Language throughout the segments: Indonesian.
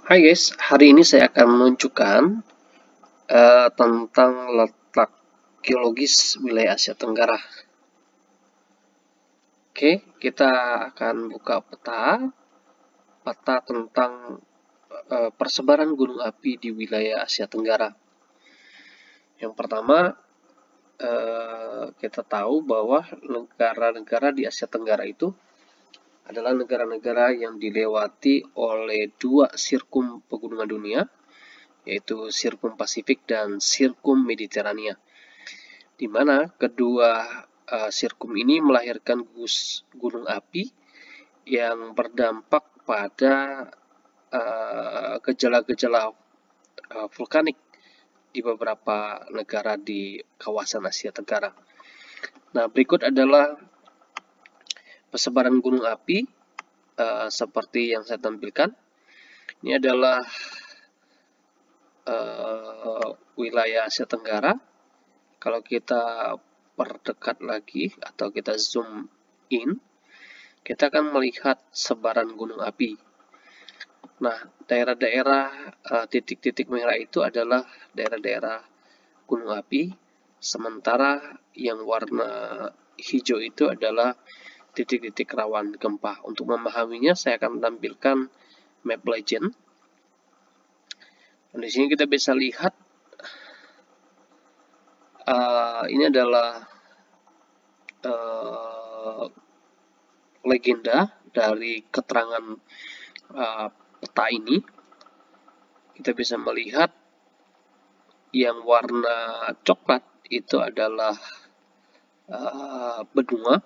Hai guys, hari ini saya akan menunjukkan tentang letak geologis wilayah Asia Tenggara. Oke, kita akan buka peta tentang persebaran gunung api di wilayah Asia Tenggara. Yang pertama, kita tahu bahwa negara-negara di Asia Tenggara itu adalah negara-negara yang dilewati oleh dua sirkum pegunungan dunia, yaitu Sirkum Pasifik dan Sirkum Mediterania, di mana kedua sirkum ini melahirkan gunung api yang berdampak pada gejala-gejala vulkanik di beberapa negara di kawasan Asia Tenggara. Nah, berikut adalah persebaran gunung api seperti yang saya tampilkan. Ini adalah wilayah Asia Tenggara. Kalau kita perdekat lagi atau kita zoom in, kita akan melihat sebaran gunung api. Nah, daerah-daerah titik-titik merah itu adalah daerah-daerah gunung api, sementara yang warna hijau itu adalah titik-titik rawan gempa. Untuk memahaminya, saya akan tampilkan map legend. Dan di sini kita bisa lihat ini adalah legenda dari keterangan peta ini. Kita bisa melihat yang warna coklat itu adalah benua,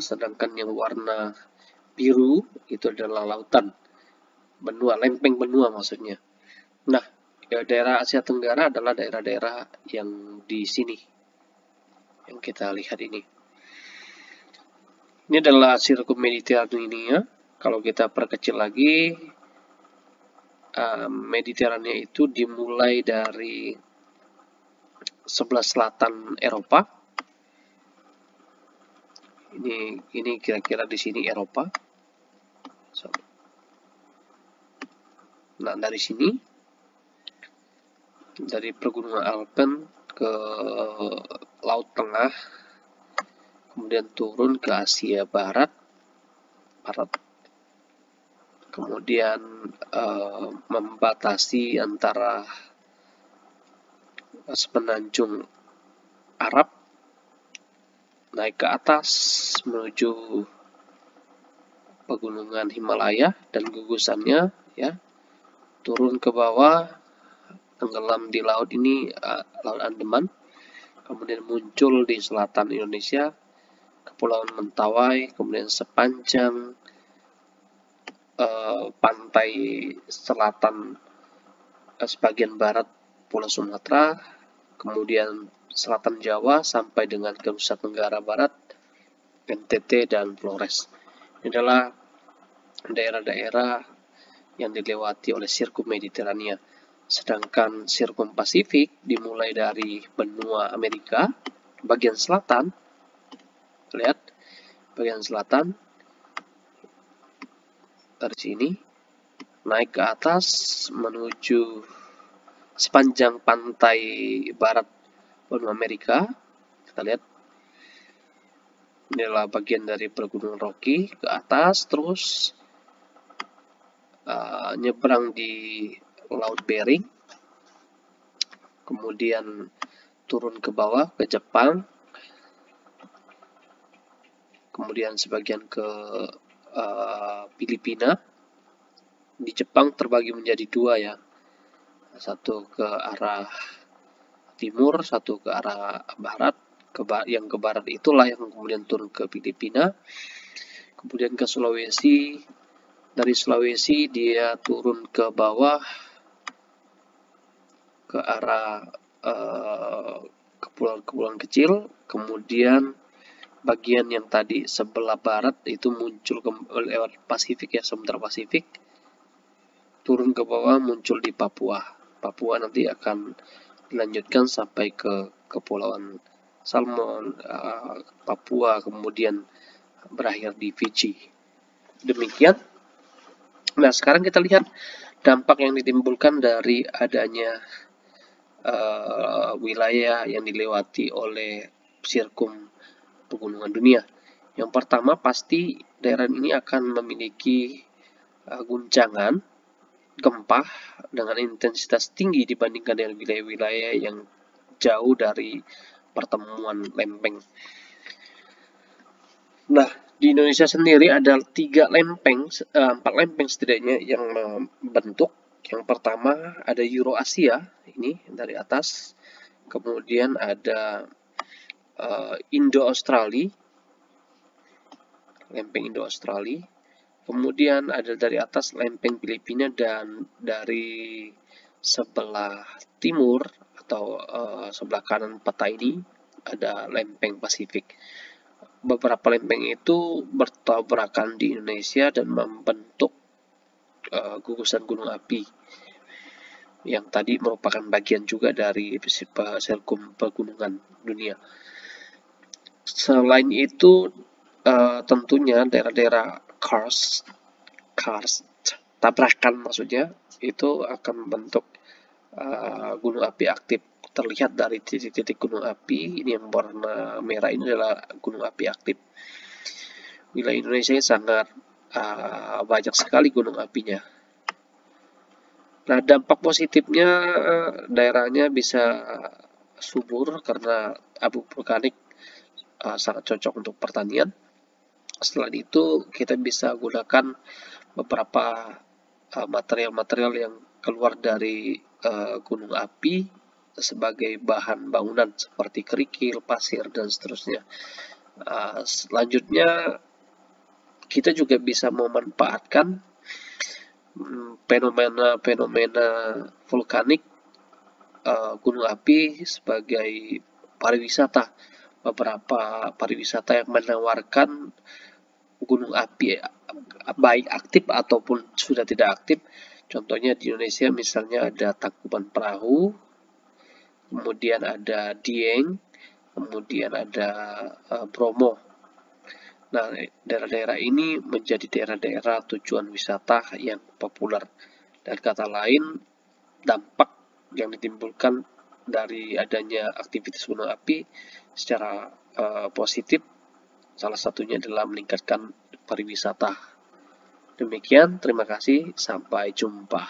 sedangkan yang warna biru itu adalah lautan. Benua, lempeng benua maksudnya. Nah, daerah Asia Tenggara adalah daerah-daerah yang di sini, yang kita lihat ini. Ini adalah Sirkum Mediterania. Kalau kita perkecil lagi, Mediterania itu dimulai dari sebelah selatan Eropa. Ini kira-kira di sini Eropa. Nah, dari sini, dari pegunungan Alpen ke Laut Tengah, kemudian turun ke Asia Barat, kemudian membatasi antara semenanjung Arab, naik ke atas menuju pegunungan Himalaya dan gugusannya, ya, turun ke bawah, tenggelam di laut ini, Laut Andaman, kemudian muncul di selatan Indonesia, Kepulauan Mentawai, kemudian sepanjang pantai selatan sebagian barat Pulau Sumatera, kemudian selatan Jawa sampai dengan ke Nusa Tenggara Barat, NTT, dan Flores. Ini adalah daerah-daerah yang dilewati oleh Sirkum Mediterania. Sedangkan Sirkum Pasifik dimulai dari benua Amerika, bagian selatan, lihat, bagian selatan, dari sini, naik ke atas menuju sepanjang pantai barat benua Amerika. Kita lihat, ini adalah bagian dari Pegunungan Rocky ke atas, terus nyebrang di Laut Bering, kemudian turun ke bawah ke Jepang, kemudian sebagian ke Filipina. Di Jepang terbagi menjadi dua, ya, satu ke arah timur, satu ke arah barat. Yang ke barat itulah yang kemudian turun ke Filipina, kemudian ke Sulawesi. Dari Sulawesi dia turun ke bawah ke arah kepulauan-kepulauan kecil, kemudian bagian yang tadi sebelah barat itu muncul lewat Pasifik, ya, Samudra Pasifik, turun ke bawah muncul di Papua. Papua nanti akan dilanjutkan sampai ke Kepulauan Salmon, Papua, kemudian berakhir di Fiji. Demikian Nah, sekarang kita lihat dampak yang ditimbulkan dari adanya wilayah yang dilewati oleh sirkum pegunungan dunia. Yang pertama, pasti daerah ini akan memiliki guncangan gempa dengan intensitas tinggi dibandingkan dengan wilayah-wilayah yang jauh dari pertemuan lempeng. Nah, di Indonesia sendiri ada 4 lempeng setidaknya yang membentuk. Yang pertama ada Eurasia, ini dari atas. Kemudian ada Indo-Australia, lempeng Indo-Australia. Kemudian ada dari atas lempeng Filipina, dan dari sebelah timur atau sebelah kanan peta ini ada lempeng Pasifik. Beberapa lempeng itu bertabrakan di Indonesia dan membentuk gugusan gunung api yang tadi merupakan bagian juga dari sirkum pegunungan dunia. Selain itu, tentunya daerah-daerah karst tabrakan maksudnya itu akan membentuk gunung api aktif. Terlihat dari titik-titik gunung api ini yang warna merah, ini adalah gunung api aktif. Wilayah Indonesia ini sangat banyak sekali gunung apinya. Nah, dampak positifnya daerahnya bisa subur karena abu vulkanik sangat cocok untuk pertanian. Selain itu, kita bisa gunakan beberapa material-material yang keluar dari gunung api sebagai bahan bangunan seperti kerikil, pasir, dan seterusnya. Selanjutnya, kita juga bisa memanfaatkan fenomena-fenomena vulkanik gunung api sebagai pariwisata. Beberapa pariwisata yang menawarkan gunung api baik aktif ataupun sudah tidak aktif. Contohnya di Indonesia misalnya ada Tangkuban Perahu, kemudian ada Dieng, kemudian ada Bromo. Nah, daerah-daerah ini menjadi daerah-daerah tujuan wisata yang populer. Dan kata lain, dampak yang ditimbulkan dari adanya aktivitas gunung api secara positif, salah satunya adalah meningkatkan pariwisata. Demikian, terima kasih, sampai jumpa.